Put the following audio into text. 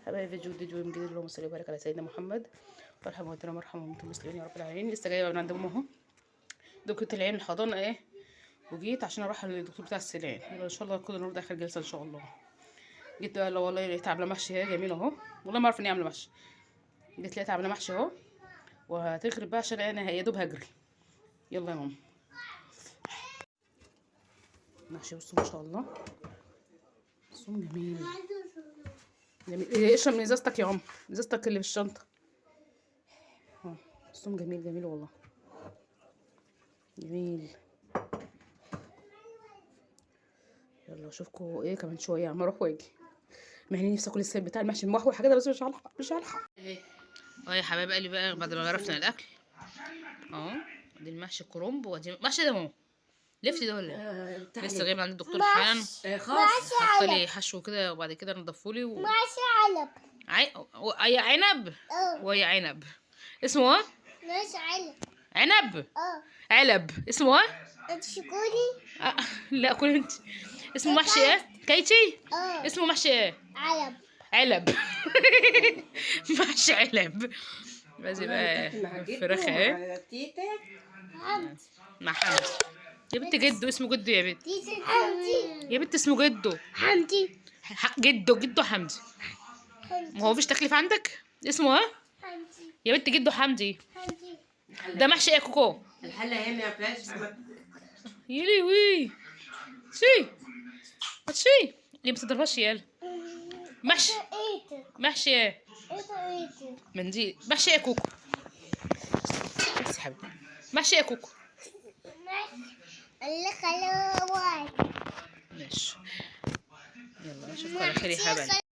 حبايبي فيديو جديد، اللهم صل وبارك على سيدنا محمد. وارحم والدنا مرحم وانتم المسلمين يا رب العالمين. لسه جايه من عند امهم دكتور العين الحضانه وجيت عشان اروح للدكتور بتاع السنان. يلا ان شاء الله كل النهارده اخر جلسه ان شاء الله. جيت بقى والله لقيت عامله محشي جميل اهو، والله ما اعرف اني عامله محشي. جيت لقيت عامله محشي اهو وهتغرب بقى عشان انا يا دوب هجري. يلا يا ماما. محشي بصوا ما شاء الله، بصوا جميل جميل. اشرب من ازازتك يا عم، ازازتك اللي في الشنطه. بصوا جميل جميل والله جميل. يلا اشوفكم كمان شويه عم اروح واجي. مع اني نفسي اكل السيد بتاع المحشي المحوي حاجه ده، بس مش هلحق مش هلحق. يا حبايب قلبي بقى بعد ما عرفنا الاكل اهو. دي المحشي الكرنب ودي محشي ده اهو. لفتي ده ولا لسه جاي من عند الدكتور حالا. حط لي حشو كده وبعد كده نضفولي محشي عنب. اي عنب. وهي عنب اسمه ايه؟ محشي عنب. عنب. علب اسمه ايه؟ انت شكوني؟ لا كل انت. اسمه محشي ايه؟ كيتي؟ اسمه محشي ايه؟ علب. علب. محشي علب. لازم بقى فراخ مع حمدي. يا بنت جدو اسمه جدو يا بنت. حمدي. يا بنت اسمه جدو. حمدي. جدو حمدي. ما هو فيش تكليف عندك؟ اسمه ايه؟ حمدي. يا بنت جدو حمدي. حمدي. ده محشي ايه كوكو؟ الحله هي ما فيهاش يلي وي شي شي ليه ما تضربهاش يالا. محشي محشي ايه؟ منديل. محشي ايه كوكو؟ بس يا حبيبي محشي ايه كوكو؟ اللي خلوه واحد. ماشي يلا اشوفكم على خير يا حبايبي.